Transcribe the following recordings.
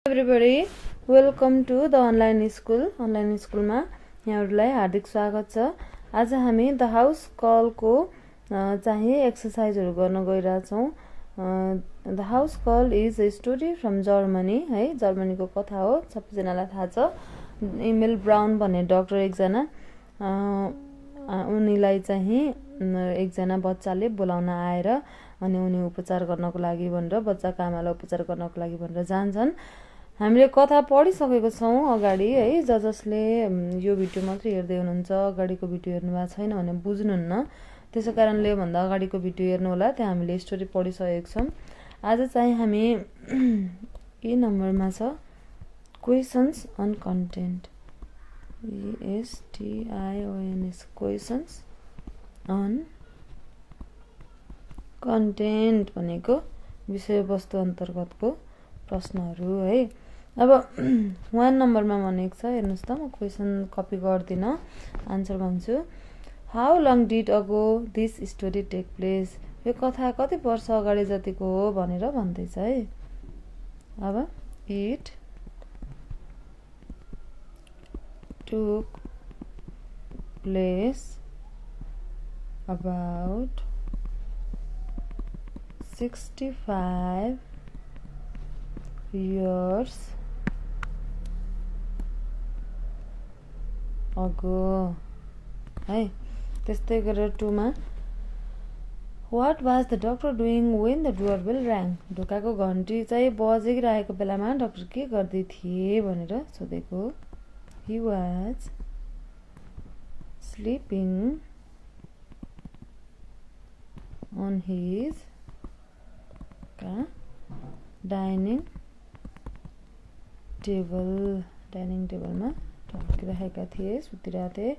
Everybody, welcome to the online school. Online school मा यहाँहरुलाई हार्दिक स्वागत छ। आज हामी द हाउस कल को चाहिँ एक्सरसाइजहरु गर्न गइरा छौं। The house call is a story from Germany है, जर्मनीको कथा हो। सबैजनालाई थाहा छ। इमेल ब्राउन भन्ने डाक्टर एकजना उनीलाई चाहिँ एकजना बच्चाले बोलाउन आएर अनि उनी उपचार गर्नको लागि भनेर बच्चाको आमालाई उपचार गर्नको लागि भनेर जान्छन्। हामीले कथा पढिसकेको छौं अगाडि है। जसले यो भिडियो मात्र हेर्दै हुनुहुन्छ, अगाडिको भिडियो हेर्नु भएको छैन भने बुझ्नुहुन्न, त्यसै कारणले भन्दा अगाडिको भिडियो हेर्नु होला। त्यहाँ हामीले स्टोरी पढिसकेको छौं। आज चाहिँ हामी ए नम्बरमा छ questions on content, ESTIONS questions on content भनेको विषयवस्तु अन्तर्गतको प्रश्नहरु है। अब 1 नम्बरमा भनेको छ, हेर्नुस् त। म क्वेशन कपी गर्दिन, आन्सर भन्छु। How long did ago this story take place? यो कथा कति वर्ष अगाडि जतिको हो भनेर भन्दैछ है। अब it took place about 65 years ago है। त्यस्तै गरेर 2 मा What was the doctor doing when the doorbell rang? ढोकाको घण्टी चाहिँ बजिरहेको बेलामा डाक्टर के गर्दै थिए भनेर सोधेको। He was sleeping on his dining टेबलमा ढल्किरहेका थिए, सुतिरहेका थिए।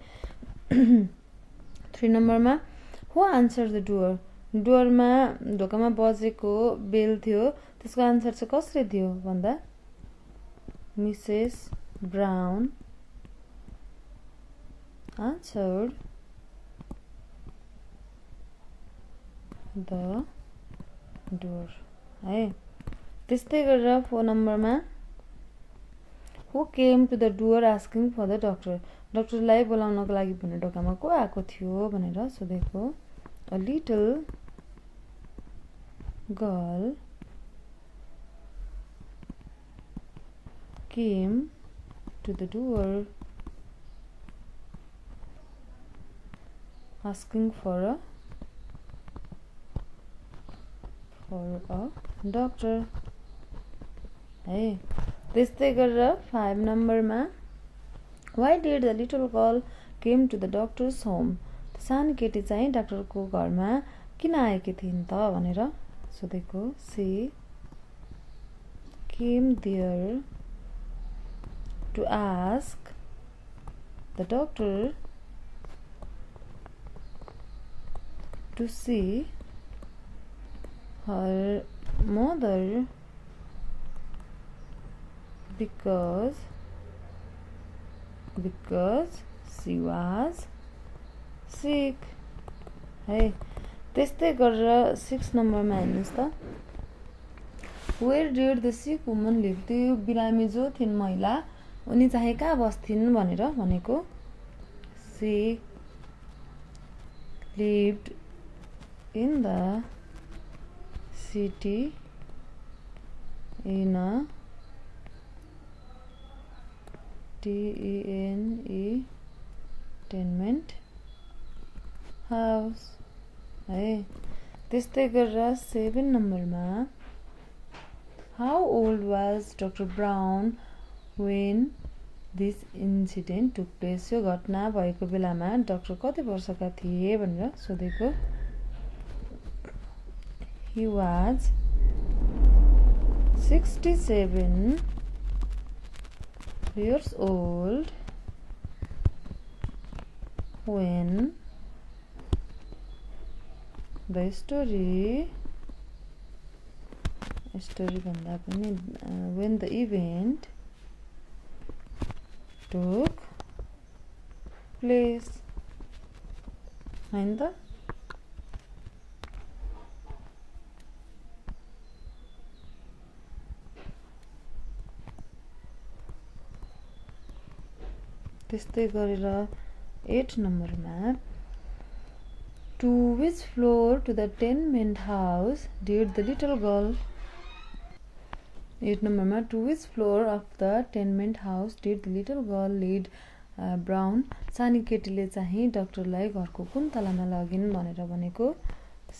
3 नम्बरमा हु आन्सर द डोर? डोरमा ढोकामा बजेको बेल थियो, त्यसको आन्सर चाहिँ कसले दियो भन्दा Mrs Brown answered the door है। त्यस्तै गरेर 4 नम्बरमा who came to the door asking for the doctor? डाक्टरलाई बोलाउनको लागि भनेर ढोकामा को आएको थियो भनेर सोधेको। A little girl came to the door asking for a doctor है। त्यस्तै गरेर 5 नम्बरमा why did the little girl came to the doctor's home? सानो केटी चाहिँ डाक्टरको घरमा किन आएकी थिइन् त भनेर सोधेको। She came there to ask the doctor to see her mother because she was sick है। त्यस्तै गरेर 6 नम्बरमा हेर्नुस् त। Where did the sick woman live? त्यो बिरामी जो थिइन् महिला, उनी चाहिँ कहाँ बस्थिन् भनेर भनेको। She lived in the city in a tenement house है। त्यस्तै गरेर 7 नम्बरमा how old was doctor brown when this incident took place? यो घटना भएको बेलामा डाक्टर कति वर्षका थिए भनेर सोधेको। He was 67 years old when the story भन्दा पनि when the event took place हैन त। त्यस्तै गरेर 8 नम्बरमा To which floor to the tenement house did the little girl 8 नम्बरमा To which floor of the tenement house did the little girl lead Brown सानी केटीले चाहिँ डाक्टरलाई घरको कुन तलामा लगिन् भनेर भनेको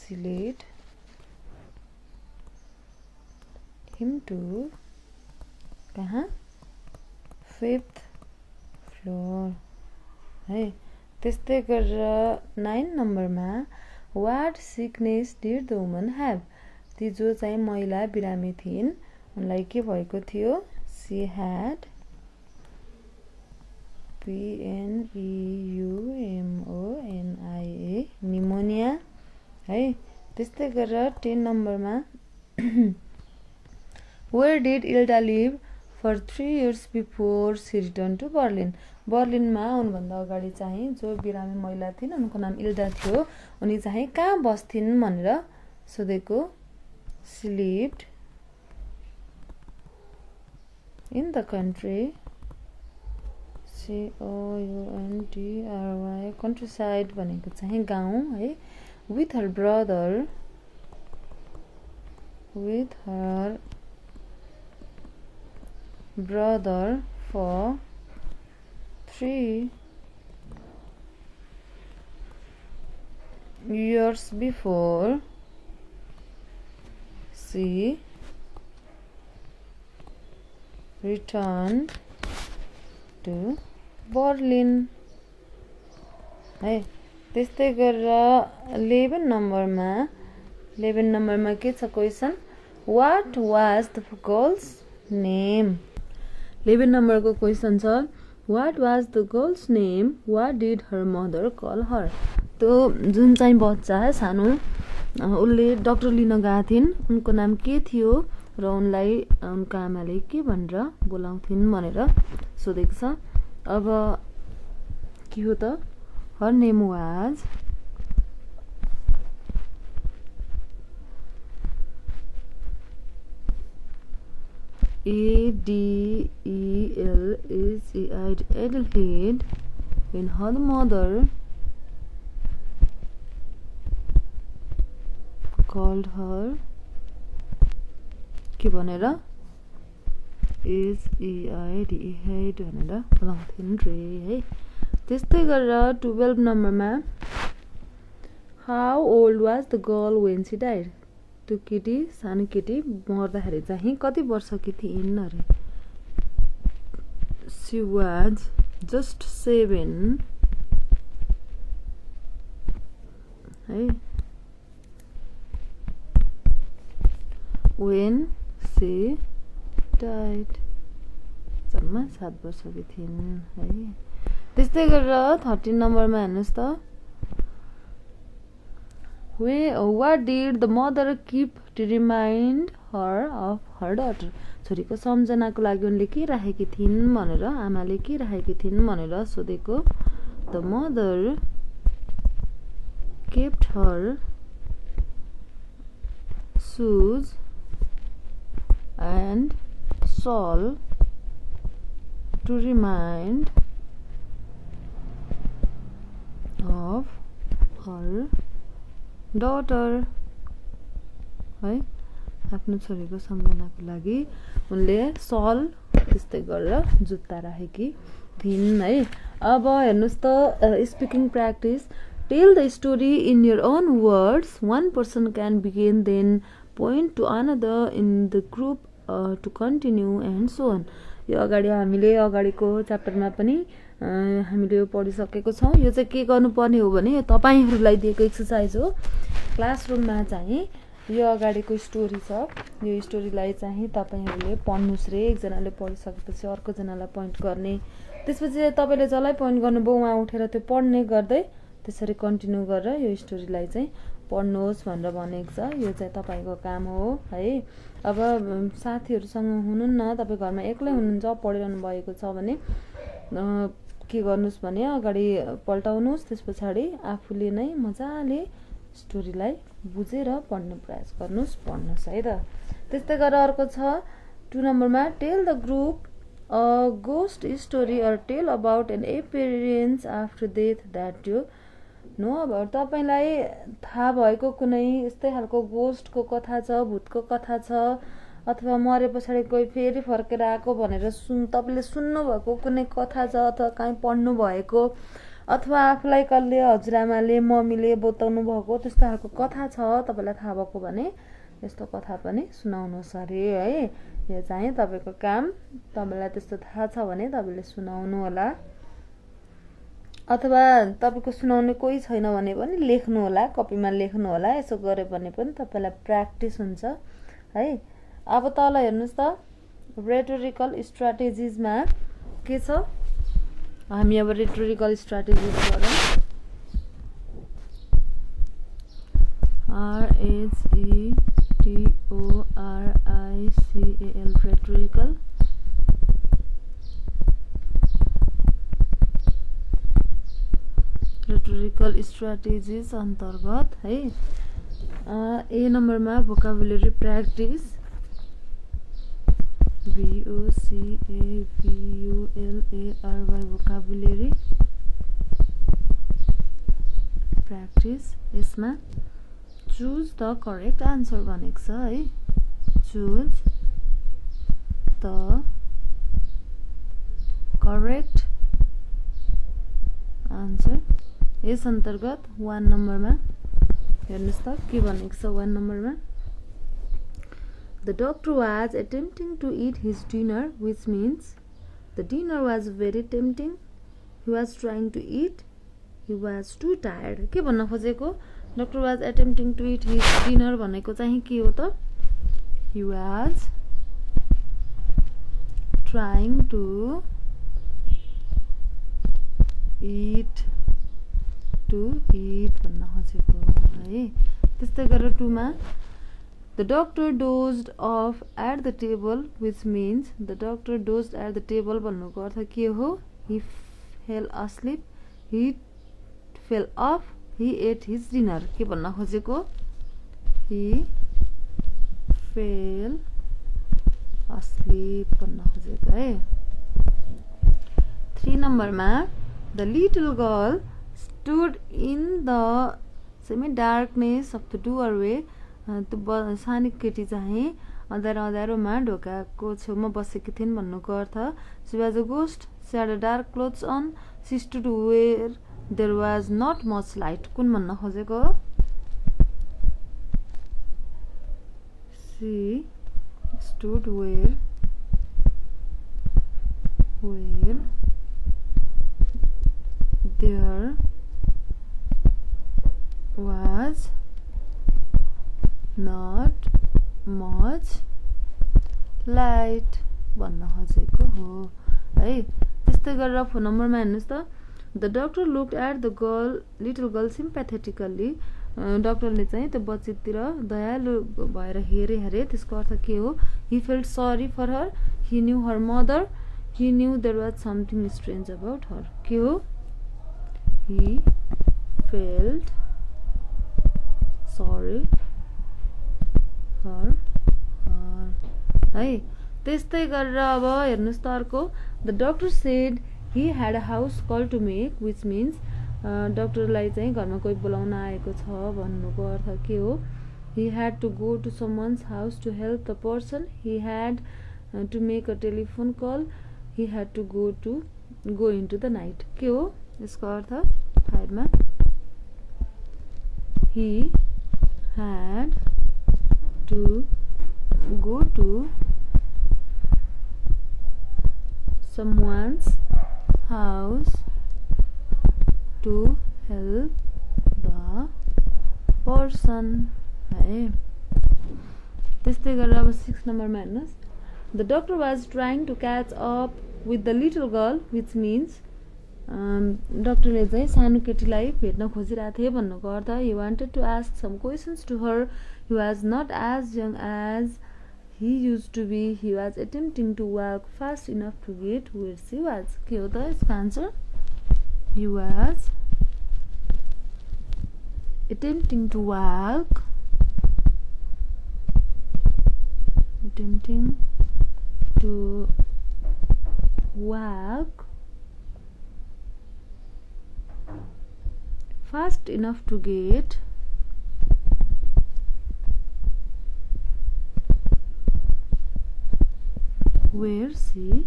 She led him to कहाँ 5th floor है त्यस्तै गरेर 9 नम्बरमा What sickness did the woman have ती जो चाहिँ महिला बिरामी थिइन् उनलाई के भएको थियो She had pneumonia pneumonia है त्यस्तै गरेर 10 नम्बरमा Where did Ilda live for 3 years before she returned to Berlin बर्लिनमा उनभन्दा अगाडि चाहिँ जो बिरामी महिला थिइन् उनको नाम इल्डा थियो उनी चाहिँ कहाँ बस्थिन् भनेर सोधेको She lived in the country COUNTRY countryside भनेको चाहिँ गाउँ है with her brother for 3 years before she returned to Berlin है त्यस्तै गरेर 11 नम्बरमा के छ question What was the girl's name 11 नम्बरको क्वेशन छ What was the girl's name? What did her mother call her? तो जुन चाहिँ बच्चा सानो उनले डाक्टर लिन गएको थिइन् उनको नाम के थियो र उनलाई उनका आमाले के भनेर बोलाउँथिन् भनेर सोधेको छ अब के हो त Her name was Adelheid when her mother called her के भनेर Adelheid भनेर बोलाउँथिन् रे है त्यस्तै गरेर 12 नम्बरमा How old was the girl when she died त्यो केटी सानो केटी मर्दाखेरि चाहिँ कति वर्षकी थिइन् अरे She was just 7 है when she died जम्मा 7 वर्षकी थिइन् है त्यस्तै गरेर 13 नम्बरमा हेर्नुस् त What did the mother keep to remind her of her daughter छोरीको सम्झनाको लागि उनले के राखेकी थिइन् भनेर आमाले के राखेकी थिइन् भनेर सोधेको The mother kept her shoes and shawl to remind of her daughter है आफ्नो छोरीको सम्झनाको लागि उनले सल त्यस्तै गरेर जुत्ता राखेकी थिइन् है अब हेर्नुस् त speaking practice tell the story in your own words one person can begin then point to another in the group to continue and so on यो हामीले अगाडिको च्याप्टरमा पनि हामीले यो पढिसकेको छौं यो चाहिँ के गर्नुपर्ने हो भने यो तपाईहरुलाई दिएको एक्सरसाइज हो क्लासरुममा चाहिँ यो अगाडिको स्टोरी छ यो स्टोरीलाई चाहिँ तपाईहरुले पढ्नुस् रे एकजनाले पढिसकेपछि अर्को जनालाई पॉइन्ट गर्ने त्यसपछि तपाईले जसलाई पॉइन्ट गर्नुभयो उहाँ उठेर त्यो पढ्ने गर्दै त्यसरी कन्टिन्यू गरेर यो स्टोरीलाई चाहिँ पढ्नुहोस् भनेर भनेको छ यो चाहिँ तपाईको काम हो है अब साथीहरुसँग हुनुहुन्न तपाई घरमा एक्लै हुनुहुन्छ पढिरहनु भएको छ भने के गर्नुस् भने अगाडि पल्टाउनुस् त्यसपछि आफूले नै मजाले स्टोरीलाई बुझेर पढ्ने प्रयास गर्नुस् पढ्नुस् है त त्यस्तै गरेर अर्को छ 2 नम्बरमा tell the group A ghost story or tale about an appearance after death that you know about. तपाईलाई थाहा भएको कुनै यस्तै खालको गोस्टको कथा छ, भूतको कथा छ, अथवा मरे पछाडि कोही फेरि फर्केर आएको भनेर तपाईले सुन्नु भएको कुनै कथा छ, अथवा कहीँ पढ्नु भएको, अथवा आफूलाई कसले हजुरआमाले मम्मीले बताउनु भएको त्यस्तो खालको कथा छ तपाईलाई थाहा भएको भने यस्तो कथा पनि सुनाउनुहोस् अरे है। यो चाहिँ तपाईको काम। तपाईलाई त्यस्तो थाहा छ भने तपाईले सुनाउनु होला, अथवा तपाईको सुनाउने कोही छैन भने पनि लेख्नु होला, कपीमा लेख्नु होला। यसो गरे भने पनि तपाईलाई प्र्याक्टिस हुन्छ है। अब तल हेर्नुस् त, रेटोरिकल स्ट्र्याटेजिजमा के छ। हामी अब रेटोरिकल स्ट्र्याटेजिज गरौँ। RHETORICAL rhetorical. रेटोरिकल स्ट्र्याटेजिज अन्तर्गत है ए नम्बरमा vocabulary practice, VOCABULARY vocabulary practice. यसमा चुज द करेक्ट आन्सर भनेको छ है। Choose the correct answer. यस अन्तर्गत 1 नम्बरमा हेर्नुस् त के भनेको छ। 1 नम्बरमा The doctor was attempting to eat his dinner, which means the dinner was very tempting. He was trying to eat. He was too tired. के भन्न खोजेको? Doctor was attempting to eat his dinner भनेको चाहिँ के हो त? He was trying to eat भन्न खोजेको है। त्यस्तै गरेर 2 मा The doctor dozed off at the table, which means the doctor dozed at the table भन्नुको अर्थ के हो? He fell asleep. He fell off. He ate his dinner. के भन्न खोजेको? He fell asleep भन्न खोजेको है। 3 नम्बरमा The little girl stood in the semi-darkness of the doorway. त्यो सानो केटी चाहिँ अँध्यारोमा ढोकाको छेउमा बसेकी थिइन् भन्नुको अर्थ She was a ghost. She had a dark clothes on. She stood where there was not much light. कुन भन्न खोजेको? She stood where there was not much light भन्न खोजेको हो है। त्यस्तै गरेर 4 नम्बरमा हेर्नुस् त The doctor looked at the little girl sympathetically. डाक्टरले चाहिँ त्यो बच्चीतिर दयालु भएर हेरे अरे। त्यसको अर्थ के हो? He felt sorry for her. He knew her mother. He knew there was something strange about her. के हो? He felt sorry for her है। त्यस्तै गरेर अब हेर्नुस् त अर्को The doctor said he had a house call to make, which means डाक्टरलाई चाहिँ घरमा कोही बोलाउन आएको छ भन्नुको अर्थ के हो? He had to go to someone's house to help the person. He had to make a telephone call. He had to go into the night. के हो यसको अर्थ? 5 मा He had to go to someone's house to help the person है। त्यस्तै गरेर अब 6 नम्बरमा हेर्नुस् The doctor was trying to catch up with the little girl, which means डाक्टरले चाहिँ सानो केटीलाई भेट्न खोजिरहेको थिए भन्नुको अर्थ He wanted to ask some questions to her. He was not as young as he used to be. He was attempting to walk fast enough to get where she was. के हो त यसको answer? He was attempting to walk walk fast enough to get where she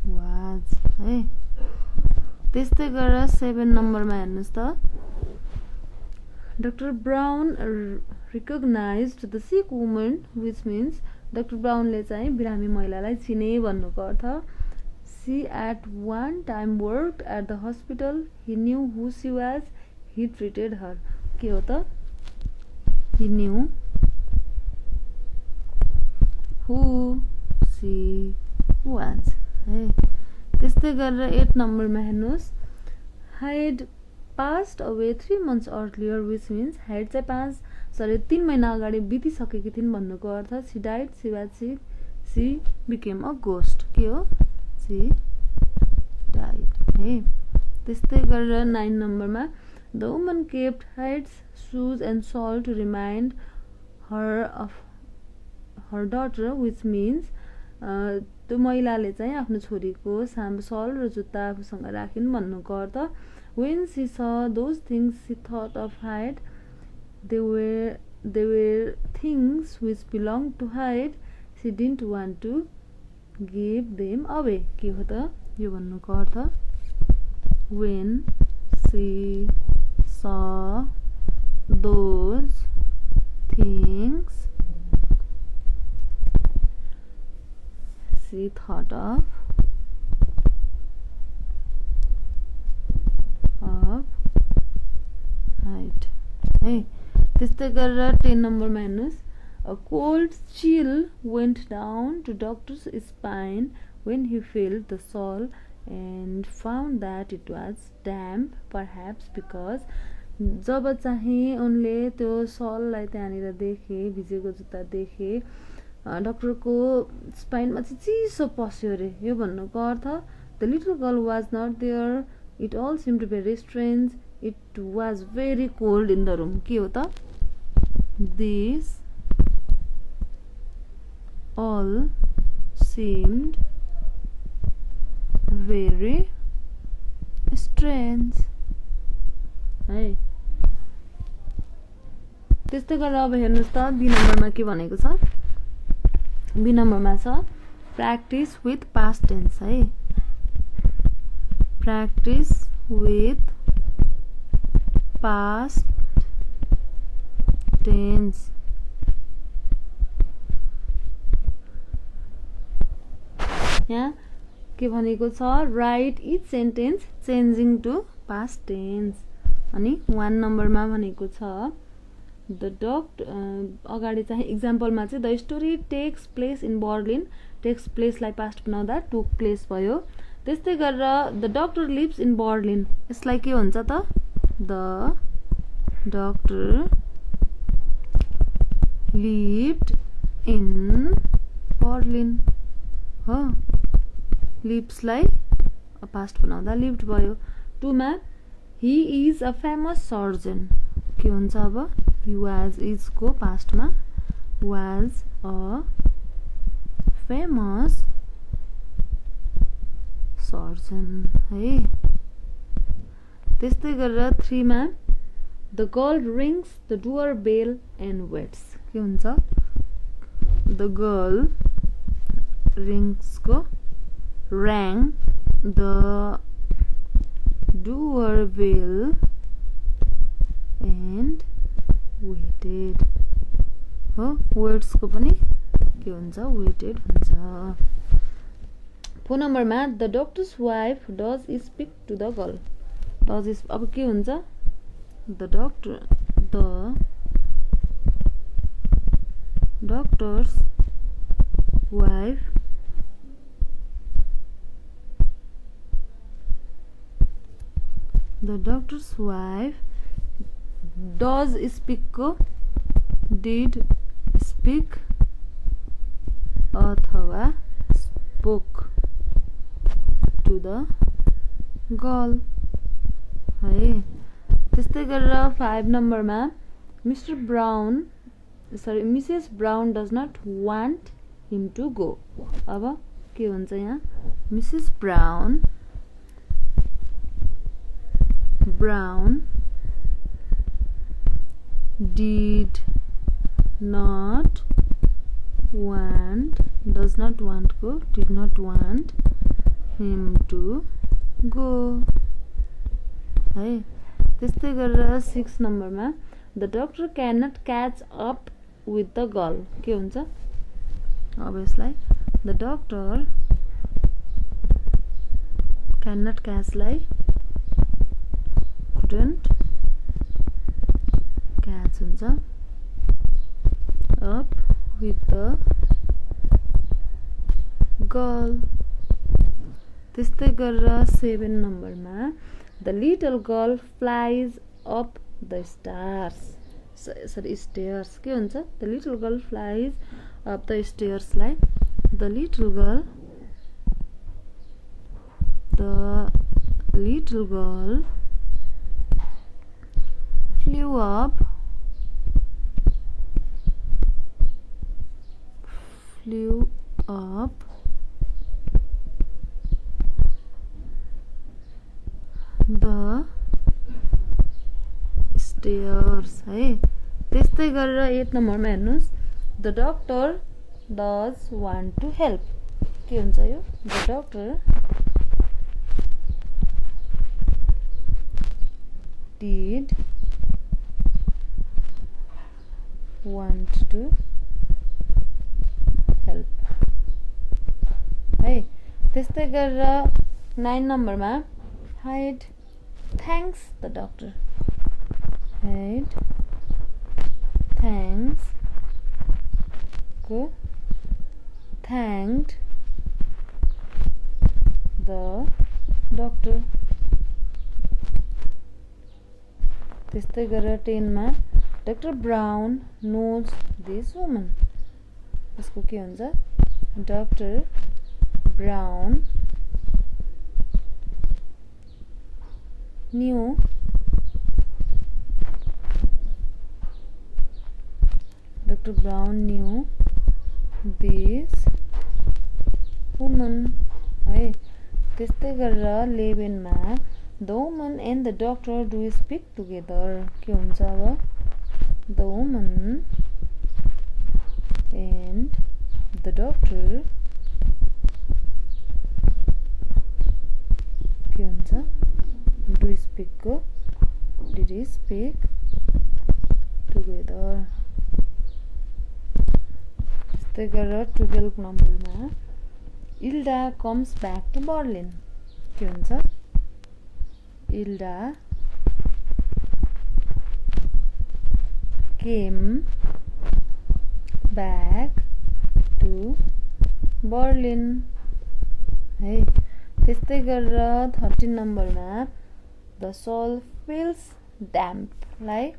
was है। त्यस्तै गरेर 7 नम्बरमा हेर्नुस् त Dr. Brown recognized the sick woman, which means Dr. Brown ले चाहिँ बिरामी महिलालाई चिने भन्नुको अर्थ she at one time worked at the hospital, he knew who she was, he treated her। के हो त he knew who she was है। त्यस्तै गरेर 8 नम्बरमा हेर्नुस् had passed away 3 months earlier, which means had चाहिँ 3 महिना अगाडि बितिसकेकी थिइन् भन्नुको अर्थ she died, she was sick, she became a ghost। के हो she died है। त्यस्तै गरेर 9 नम्बरमा the woman kept hats, shoes and shawl to remind her of her daughter, which means त्यो महिलाले चाहिँ आफ्नो छोरीको सल र जुत्ता आफूसँग राखिन् भन्नुको अर्थ when she saw those things she thought of hide, they were things which belonged to hide, she didn't want to give them away। के हो त यो भन्नुको अर्थ when she saw those things she thought of hide है। त्यस्तै गरेर 10 नम्बरमा हेर्नुस् a cold chill went down to doctor's spine when he felt the shawl and found that it was damp, perhaps because जब चाहिँ उनले त्यो सललाई त्यहाँनिर देखे भिजेको जुत्ता देखे डाक्टरको स्पाइनमा चाहिँ चिसो पस्यो रे यो भन्नुको अर्थ the little girl was not there, it all seemed very strange, it was very cold in the room। के हो त this all seemed very strange है। त्यस्तै गरेर अब हेर्नुस् त बी नम्बरमा के भनेको छ बी नम्बरमा छ practice with past tense है। practice with past tense यहाँ के भनेको छ write each sentence changing to past tense। अनि 1 नम्बरमा भनेको छ the doctor अगाडि चाहिँ एक्जाम्पलमा चाहिँ the story takes place in Berlin, takes place लाई past बनाउँदा took place भयो। त्यस्तै गरेर the doctor lives in Berlin, यसलाई के हुन्छ त the doctor lived in Berlin हो lives लाई past बनाउँदा lived भयो। 2 मा he is a famous surgeon, के हुन्छ अब he was is को past मा was a famous surgeon है। त्यस्तै गरेर 3 मा the girl rings the doorbell and waits, के हुन्छ the girl rings को rang the doorbell and waited हो waits को पनि के हुन्छ waited हुन्छ। 4 नम्बरमा the doctor's wife does speak to the girl, does is अब के हुन्छ the doctor's wife does speak को did speak अथवा spoke to the girl है। त्यस्तै गरेर 5 नम्बरमा Mrs. Brown does not want him to go, अब के हुन्छ यहाँ Mrs brown did not want does not want को did not want him to go है। त्यस्तै गरेर 6 नम्बरमा the doctor cannot catch up with the girl के हुन्छ अब यसलाई the doctor cannot catch लाई couldn't catch हुन्छ up with the girl। त्यस्तै गरेर 7 नम्बरमा the little girl flies up the stairs के हुन्छ the little girl flies up the stairs लाई the little girl flew up the stairs है। त्यस्तै गरेर 8 नम्बरमा हेर्नुस् the doctor does want to help के हुन्छ यो the doctor did want to help है। त्यस्तै गरेर 9 नम्बरमा Hyde thanks the doctor Hyde thanked the doctor। त्यस्तै गरेर 10 मा Dr. Brown knows this woman यसको के हुन्छ Dr. Brown knew this woman है। त्यस्तै गरेर 11 मा the woman and the doctor do speak together के हुन्छ अब the woman and the doctor के हुन्छ do speak को did speak together। त्यस्तै गरेर 12 नम्बरमा Ilda comes back to Berlin के हुन्छ Ilda came back to Berlin है। त्यस्तै गरेर 13 नम्बरमा the soul feels damp like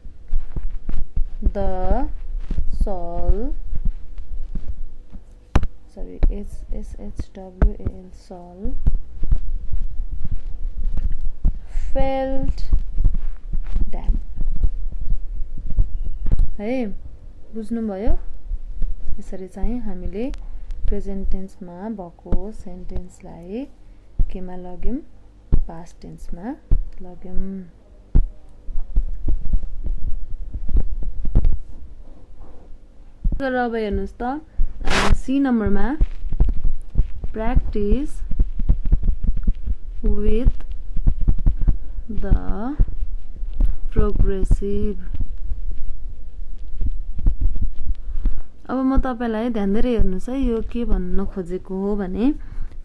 the soul SHWAL soul felt damp है। बुझ्नुभयो यसरी चाहिँ हामीले प्रेजेन्ट टेन्समा भएको सेन्टेन्सलाई केमा लग्यौं पास्ट टेन्समा लग्यौं। अब हेर्नुस् त सी नम्बरमा practice with the progressive अब म तपाईलाई ध्यान दिएर हेर्नुस् है यो के भन्न खोजेको हो भने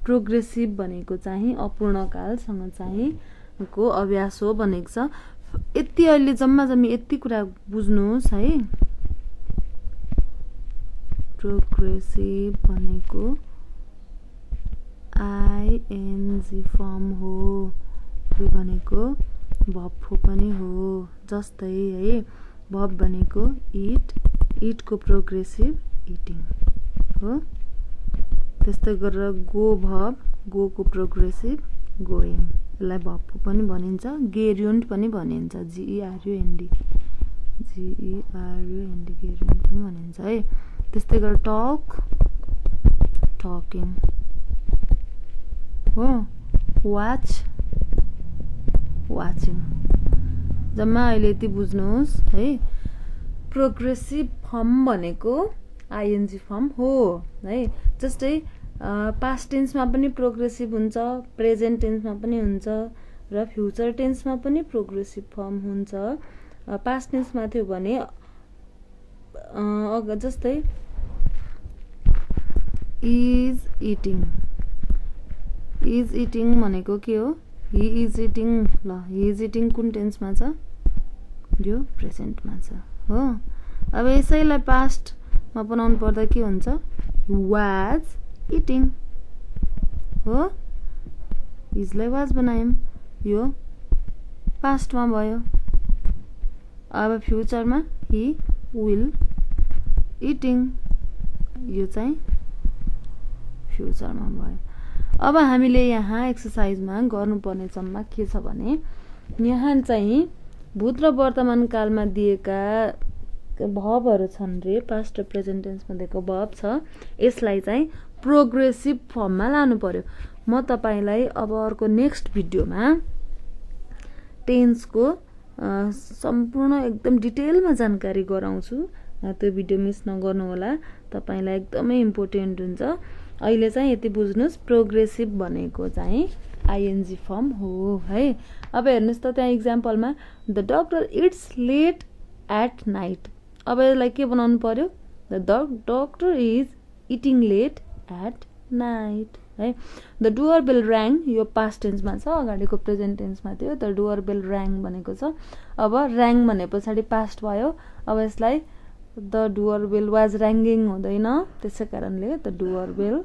प्रोग्रेसिभ भनेको चाहिँ अपूर्णकालसँग चाहिँ को अभ्यास हो भनेको छ। यति अहिले जम्मा यति कुरा बुझ्नुस् है प्रोग्रेसिभ भनेको आईएनजी फर्म हो यो भनेको भर्ब पनि हो जस्तै है भर्ब भनेको इट को प्रोग्रेसिभ इटिङ हो। त्यस्तै गरेर गो भर्ब गो को प्रोग्रेसिभ गोइङ यसलाई भर्ब पनि भनिन्छ गेर्युन्ड पनि भनिन्छ GERUND गेर्युन्ड पनि भनिन्छ है। त्यस्तै गरेर टक टकिङ हो वाच वाचिङ जम्मा अहिले यति बुझ्नुहोस् है प्रोग्रेसिभ फर्म भनेको आइएनजी फर्म हो है जस्तै पास्ट टेन्समा पनि प्रोग्रेसिभ हुन्छ प्रेजेन्ट टेन्समा पनि हुन्छ र फ्युचर टेन्समा पनि प्रोग्रेसिभ फर्म हुन्छ पास्ट टेन्समा थियो भने जस्तै इज इटिङ भनेको के हो ही इज इटिङ ल ही इज इटिङ कुन टेन्समा छ यो प्रेजेन्टमा छ हो अब यसैलाई पास्टमा बनाउनु पर्दा के हुन्छ वाज इटिङ हो इजलाई वाज बनायौं यो पास्टमा भयो अब फ्युचरमा ही विल इटिङ यो चाहिँ फ्युचरमा भयो अब हामीले यहाँ एक्सरसाइजमा गर्नुपर्ने जम्मा के छ भने यहाँ चाहिँ भूत र वर्तमान कालमा दिएका भर्बहरु छन् रे पास्ट र प्रेजेन्ट टेन्समा दिएको भर्ब छ यसलाई चाहिँ प्रोग्रेसिभ फर्ममा लानु पर्यो म तपाईलाई अब अर्को नेक्स्ट भिडियोमा टेन्सको सम्पूर्ण एकदम डिटेलमा जानकारी गराउँछु त्यो भिडियो मिस नगर्नु होला तपाईलाई एकदमै इम्पोर्टेन्ट हुन्छ अहिले चाहिँ यति बुझ्नुस् प्रोग्रेसिभ भनेको चाहिँ आइएनजी फर्म हो है अब हेर्नुस् त त्यहाँ एक्जाम्पलमा the doctor it's late at night अब यसलाई के बनाउनु पर्यो the doctor is eating late at night है द डोर बेल र्याङ यो पास्ट टेन्समा छ अगाडिको प्रेजेन्ट टेन्समा थियो द डोर बेल र्याङ भनेको छ अब र्याङ भने पछाडि पास्ट भयो अब यसलाई the door bell was ranging हुँदैन त्यसै कारणले the door bell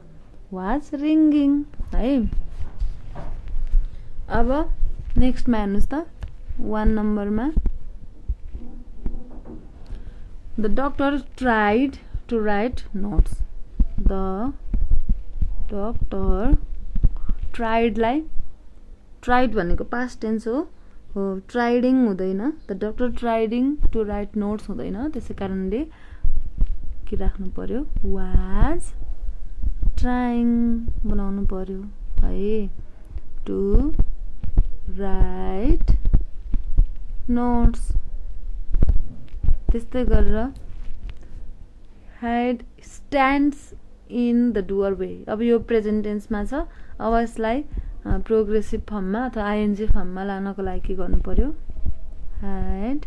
was ringing है अब नेक्स्टमा हेर्नुस् त 1 नम्बरमा the doctor tried to write notes the doctor ट्राइडलाई ट्राइड भनेको पास्ट टेन्स हो ट्राइडिङ हुँदैन the doctor trieding to write notes हुँदैन त्यसै कारणले के राख्नु पर्यो वाज ट्राइङ बनाउनु पर्यो है टु राइट नोट्स त्यस्तै गरेर had stands in the doorway अब यो प्रेजेन्ट टेन्समा छ अब यसलाई प्रोग्रेसिभ फर्ममा अथवा आइएनजी फर्ममा लानको लागि के गर्नु पर्यो had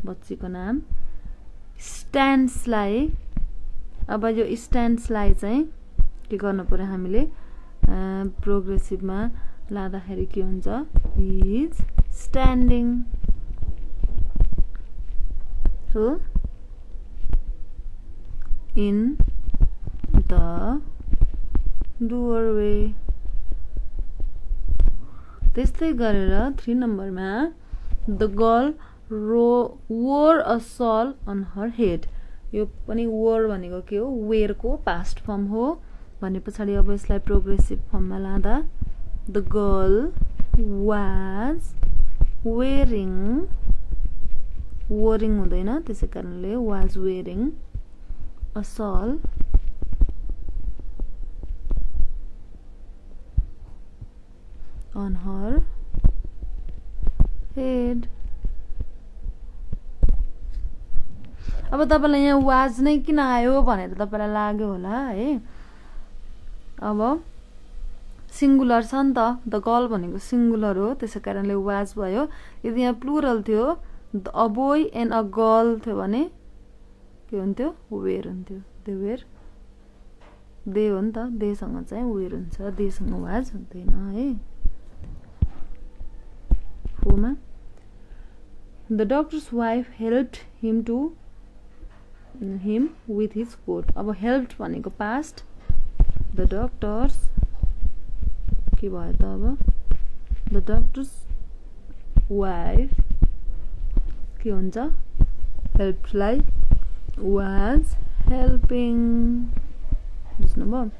बच्चीको नाम स्ट्यान्ड्सलाई अब यो स्ट्यान्ड्सलाई चाहिँ के गर्नु पर्यो हामीले प्रोग्रेसिभमा लाँदाखेरि के हुन्छ इज स्ट्यान्डिङ हो in the doorway त्यस्तै गरेर 3 नम्बरमा the girl wore a shawl on her head यो पनि wore भनेको के हो wear को past form हो भने पछाडी अब यसलाई प्रोग्रेसिभ फर्ममा लाँदा the girl was wearing हुँदैन त्यसै कारणले was wearing a shawl on her head अब तपाईलाई यहाँ वाज नै किन आयो भनेर तपाईलाई लाग्यो होला है अब सिंगुलर छ नि त द गर्ल भनेको सिंगुलर हो त्यसै कारणले वाज भयो यदि यहाँ प्लुरल थियो a boy and a girl थियो भने के हुन्थ्यो वेयर हुन्थ्यो दे वेयर दे हो नि त दे सँग चाहिँ वेयर हुन्छ दे सँग वाज हुँदैन है फोमा the doctor's wife helped him with his coat अब हेल्प्ड भनेको पास्ट द डक्टर्स के भयो त अब द डक्टर्स वाइफ के हुन्छ हेल्पलाई was helping बुझ्नुभयो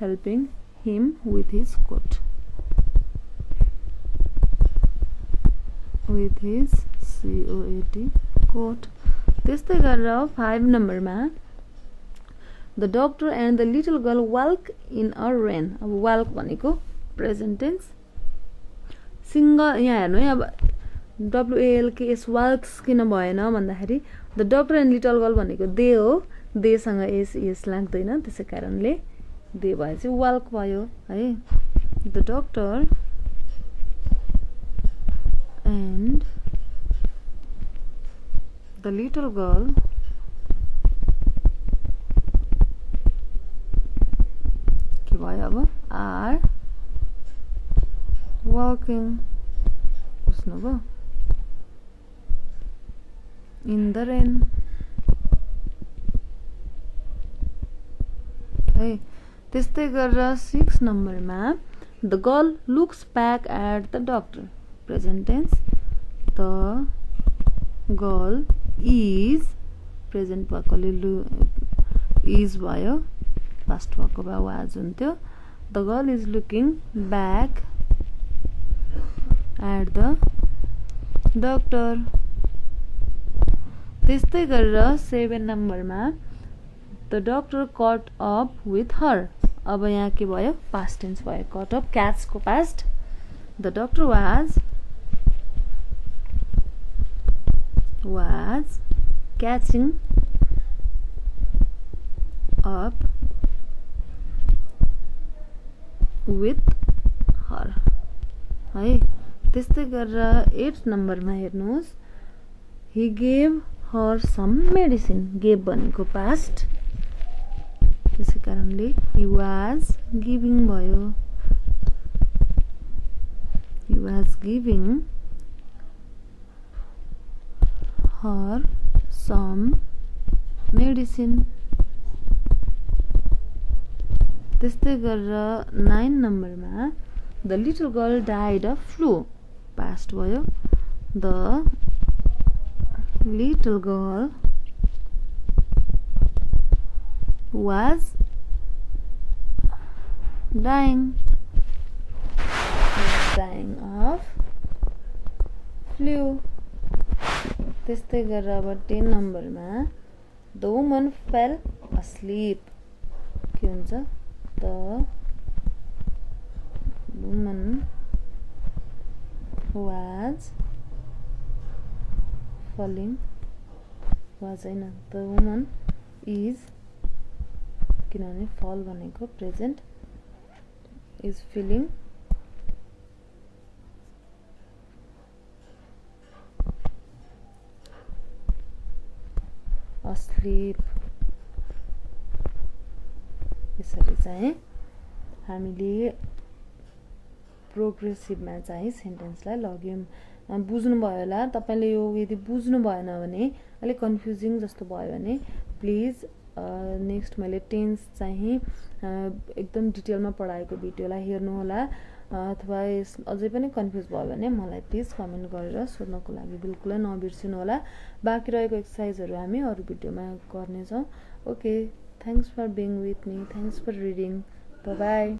helping him with his coat coat त्यस्तै गरेर 5 नम्बरमा the doctor and the little girl walk in a rain. अब वाल्क भनेको प्रेजेन्ट टेन्स। सिंगल यहाँ हेर्नु है, अब WALKS वाल्क्स किन भएन भन्दाखेरि the doctor and little girl भनेको दे हो, देसँग एस लाग्दैन, त्यसै कारणले दे भएपछि वाल्क भयो है। The doctor and the little girl के भयो अब आर वाकिङ, बुझ्नुभयो, इन द रेन है। त्यस्तै गरेर 6 नम्बरमा the girl looks back at the doctor, present tense. The girl is, present भएकोले इज भयो, पास्ट भएको भए वाज हुन्थ्यो। The girl is looking back at the doctor. त्यस्तै गरेर 7 नम्बरमा the doctor cut up with her. अब यहाँ के भयो, पास्ट टेन्स भयो, कट अप क्याच को past. The doctor was catching up with her है। त्यस्तै गरेर 8 नम्बरमा हेर्नुहोस्, he gave her some medicine. Gave भनेको पास्ट, त्यसै कारणले ही वाज गिभिङ भयो, he was giving her some medicine. त्यस्तै गरेर 9 नम्बरमा the little girl died of flu, past भयो। The little girl was dying of flu. त्यस्तै गरेर अब 10 नम्बरमा द वुमन फेल अस्लीप, के हुन्छ, the woman was falling, was होइन, द वुमन इज, किनभने फल भनेको प्रेजेन्ट, इज फिलिङ अस्लीप। यसरी चाहिँ हामीले प्रोग्रेसिभमा चाहिँ सेन्टेन्सलाई लग्यौँ। बुझ्नुभयो होला तपाईँले। यो यदि बुझ्नु भएन भने, अलिक कन्फ्युजिङ जस्तो भयो भने प्लिज नेक्स्ट मैले टेन्स चाहिँ एकदम डिटेलमा पढाएको भिडियोलाई हेर्नु होला, अथवा अझै पनि कन्फ्युज भयो भने मलाई प्लिज कमेन्ट गरेर सोध्नको लागि बिल्कुलै नबिर्सिनु होला। बाँकी रहेको एक्सर्साइजहरू हामी अरू भिडियोमा गर्नेछौँ। Okay, thanks for being with me, thanks for reading, bye by.